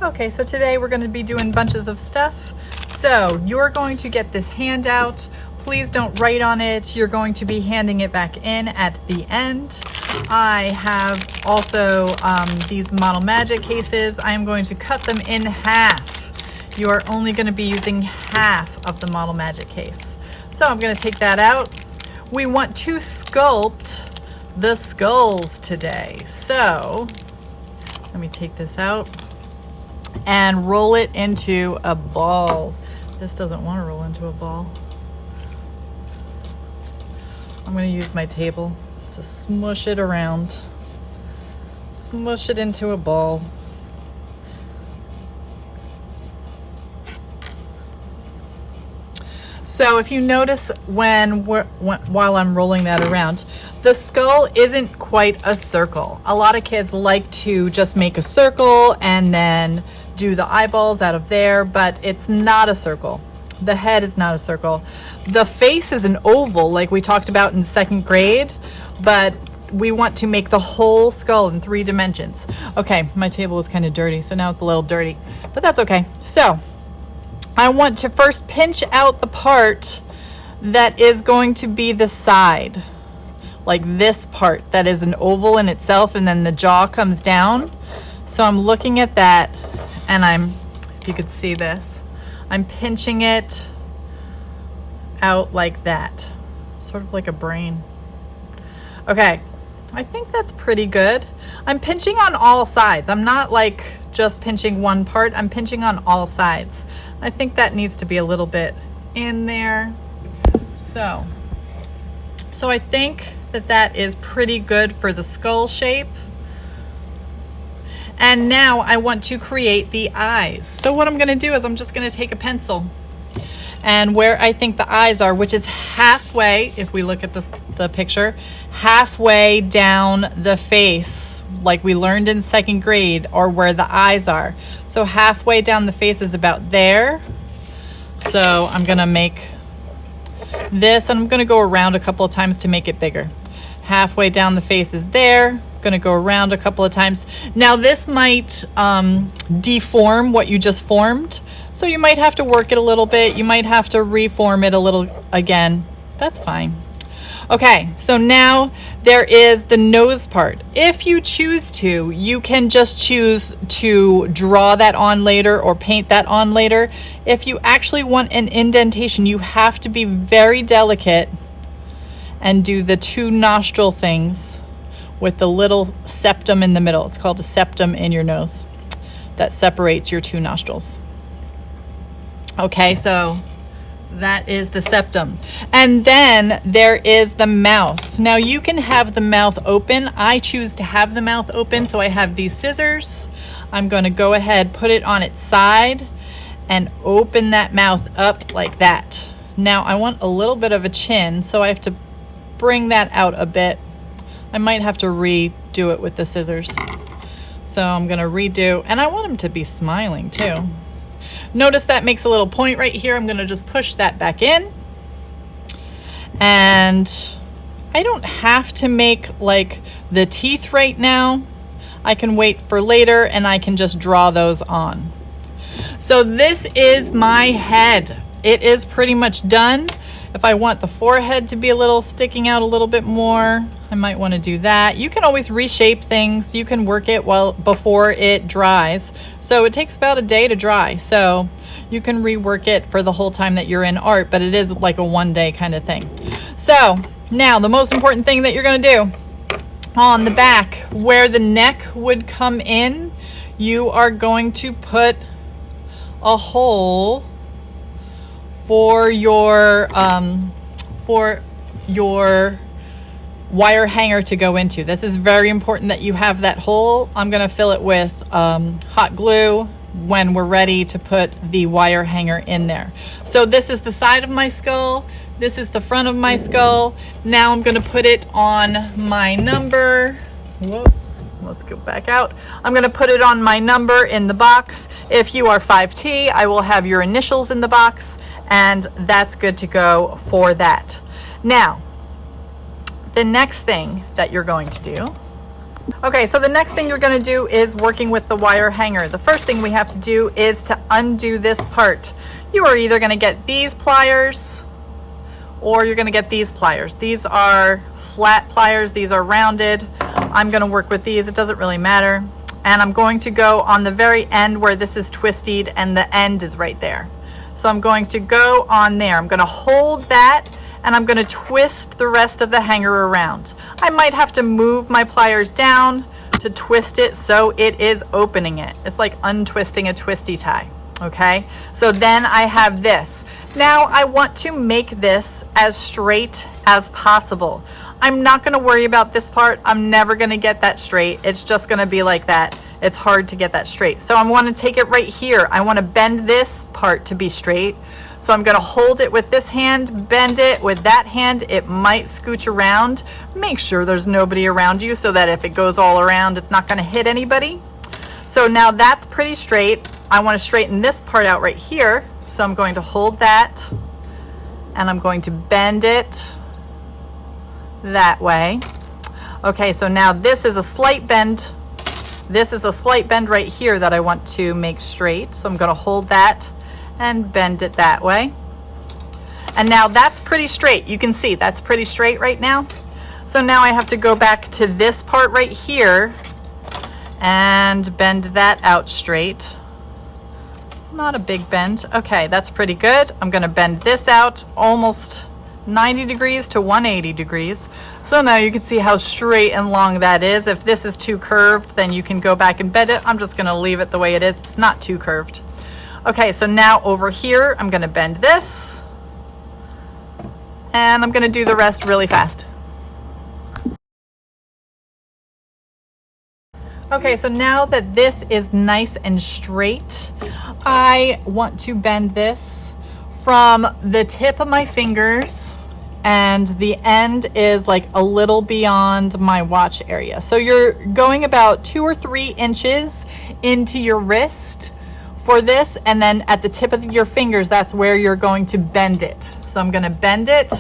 Okay, so today we're going to be doing bunches of stuff. So you're going to get this handout. Please don't write on it. You're going to be handing it back in at the end. I have also these Model Magic cases. I am going to cut them in half. You are only going to be using half of the Model Magic case. So I'm going to take that out. We want to sculpt the skulls today. So let me take this out and roll it into a ball. This doesn't want to roll into a ball. I'm going to use my table to smush it around. Smush it into a ball. So if you notice while I'm rolling that around, the skull isn't quite a circle. A lot of kids like to just make a circle and then do the eyeballs out of there, but it's not a circle. The head is not a circle. The face is an oval like we talked about in second grade, but we want to make the whole skull in 3 dimensions. Okay, my table is kind of dirty, so now it's a little dirty, but that's okay. So I want to first pinch out the part that is going to be the side, like this part that is an oval in itself, and then the jaw comes down. So I'm looking at that, and if you could see this, I'm pinching it out like that, sort of like a brain. Okay, I think that's pretty good. I'm pinching on all sides. I'm not like just pinching one part. I'm pinching on all sides. I think that needs to be a little bit in there. So I think that is pretty good for the skull shape. And now I want to create the eyes. So what I'm going to do is I'm just going to take a pencil, and where I think the eyes are, which is halfway, if we look at the picture, halfway down the face, like we learned in second grade, or where the eyes are. So halfway down the face is about there. So I'm going to make this, and I'm going to go around a couple of times to make it bigger. Halfway down the face is there. Going to go around a couple of times. Now this might deform what you just formed, so you might have to work it a little bit. You might have to reform it a little again. That's fine. Okay, so now there is the nose part. If you choose to, you can just choose to draw that on later or paint that on later. If you actually want an indentation, you have to be very delicate and do the 2 nostril things with the little septum in the middle. It's called a septum in your nose that separates your 2 nostrils. Okay, so that is the septum. And then there is the mouth. Now you can have the mouth open. I choose to have the mouth open, so I have these scissors. I'm going to go ahead, put it on its side, and open that mouth up like that. Now I want a little bit of a chin, so I have to bring that out a bit. I might have to redo it with the scissors. So I'm going to redo, and I want him to be smiling too. Notice that makes a little point right here. I'm going to just push that back in. And I don't have to make like the teeth right now. I can wait for later, and I can just draw those on. So this is my head. It is pretty much done. If I want the forehead to be a little sticking out a little bit more, I might want to do that. You can always reshape things. You can work it before it dries. So it takes about a day to dry. So you can rework it for the whole time that you're in art, but it is like a 1-day kind of thing. So now the most important thing that you're going to do on the back, where the neck would come in, you are going to put a hole for your wire hanger to go into. This is very important that you have that hole. I'm going to fill it with hot glue when we're ready to put the wire hanger in there. So this is the side of my skull. This is the front of my skull. Now I'm going to put it on my number. Whoa. Let's go back out. I'm going to put it on my number in the box. If you are 5T, I will have your initials in the box, and that's good to go for that. Now, the next thing that you're going to do Okay, so the next thing you're gonna do is working with the wire hanger. The first thing we have to do is to undo this part. You are either gonna get these pliers or you're gonna get these pliers. These are flat pliers, these are rounded. I'm gonna work with these, it doesn't really matter. And I'm going to go on the very end where this is twisted and the end is right there. So I'm going to go on there. I'm gonna hold that and I'm gonna twist the rest of the hanger around. I might have to move my pliers down to twist it so it is opening it. It's like untwisting a twisty tie, okay? So then I have this. Now I want to make this as straight as possible. I'm not gonna worry about this part. I'm never gonna get that straight. It's just gonna be like that. It's hard to get that straight. So I wanna take it right here. I wanna bend this part to be straight. So I'm gonna hold it with this hand, bend it with that hand. It might scooch around. Make sure there's nobody around you so that if it goes all around, it's not gonna hit anybody. So now that's pretty straight. I wanna straighten this part out right here. So I'm going to hold that and I'm going to bend it that way. Okay, so now this is a slight bend. This is a slight bend right here that I want to make straight. So I'm gonna hold that and bend it that way. And now that's pretty straight. You can see that's pretty straight right now. So now I have to go back to this part right here and bend that out straight. Not a big bend. Okay, that's pretty good. I'm gonna bend this out almost 90 degrees to 180 degrees. So now you can see how straight and long that is. If this is too curved, then you can go back and bend it. I'm just gonna leave it the way it is. It's not too curved. Okay, so now over here, I'm gonna bend this and I'm gonna do the rest really fast. Okay, so now that this is nice and straight, I want to bend this from the tip of my fingers and the end is like a little beyond my watch area. So you're going about 2 or 3 inches into your wrist for this, and then at the tip of your fingers, that's where you're going to bend it. So I'm gonna bend it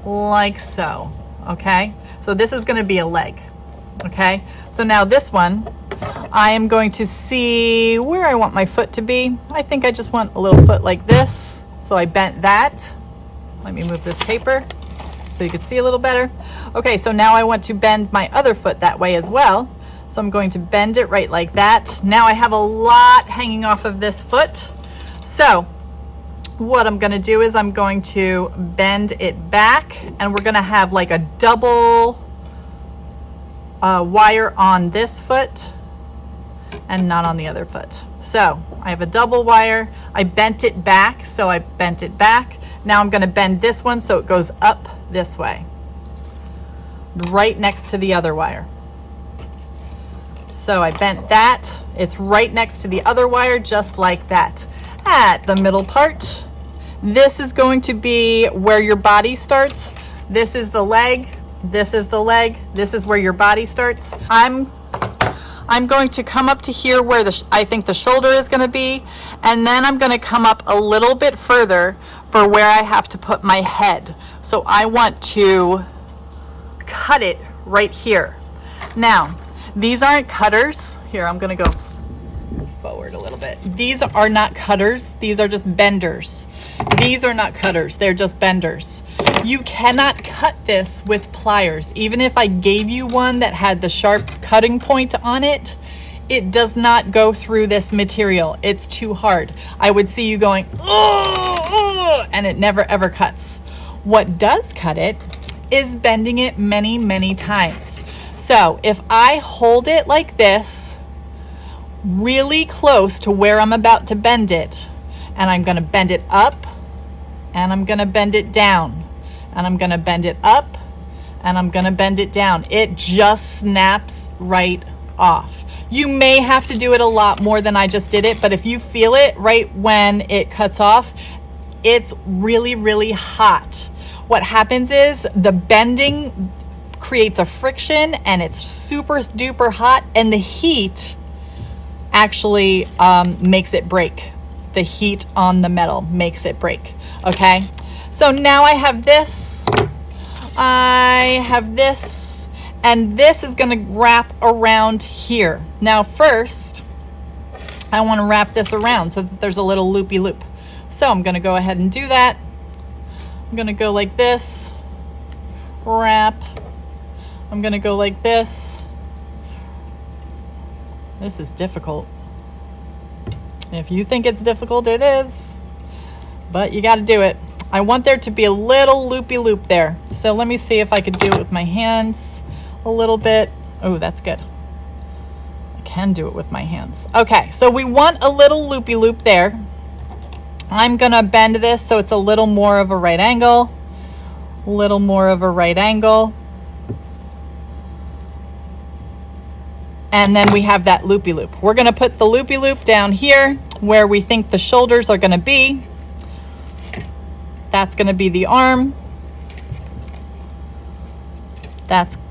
like so, okay? So this is gonna be a leg. Okay, so now this one, I am going to see where I want my foot to be. I think I just want a little foot like this. So I bent that. Let me move this paper so you can see a little better. Okay, so now I want to bend my other foot that way as well. So I'm going to bend it right like that. Now I have a lot hanging off of this foot. So what I'm gonna do is I'm going to bend it back and we're gonna have like a double wire on this foot and not on the other foot. So I have a double wire. I bent it back, so I bent it back. Now I'm gonna bend this one so it goes up this way, right next to the other wire. So I bent that. It's right next to the other wire, just like that. At the middle part, this is going to be where your body starts. This is the leg. This is the leg. This is where your body starts. I'm going to come up to here where I think the shoulder is going to be, and then I'm going to come up a little bit further for where I have to put my head. So I want to cut it right here. Now, these aren't cutters. Here, I'm going to go forward a little bit. These are not cutters. These are just benders. These are not cutters. They're just benders. You cannot cut this with pliers. Even if I gave you one that had the sharp cutting point on it, it does not go through this material. It's too hard. I would see you going, oh, and it never ever cuts. What does cut it is bending it many, many times. So if I hold it like this, really close to where I'm about to bend it, and I'm gonna bend it up, and I'm gonna bend it down, and I'm gonna bend it up, and I'm gonna bend it down. It just snaps right off. You may have to do it a lot more than I just did it, but if you feel it right when it cuts off, it's really, really hot. What happens is the bending creates a friction and it's super duper hot, and the heat actually makes it break. The heat on the metal makes it break, okay? So now I have this, And this is gonna wrap around here. Now first, I wanna wrap this around so that there's a little loopy loop. So I'm gonna go ahead and do that. I'm gonna go like this, wrap. I'm gonna go like this. This is difficult. If you think it's difficult, it is, but you gotta do it. I want there to be a little loopy loop there. So let me see if I could do it with my hands a little bit. Oh, that's good. I can do it with my hands. Okay, so we want a little loopy loop there. I'm gonna bend this so it's a little more of a right angle, a little more of a right angle. And then we have that loopy loop. We're gonna put the loopy loop down here where we think the shoulders are gonna be. That's gonna be the arm.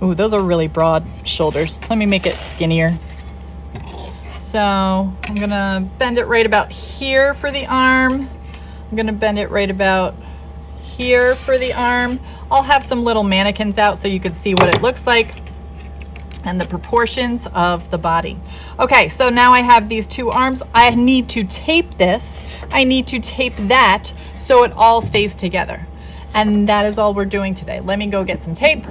Ooh, those are really broad shoulders. Let me make it skinnier. So I'm gonna bend it right about here for the arm. I'm gonna bend it right about here for the arm. I'll have some little mannequins out so you can see what it looks like and the proportions of the body. Okay, so now I have these two arms. I need to tape this. I need to tape that so it all stays together. And that is all we're doing today. Let me go get some tape.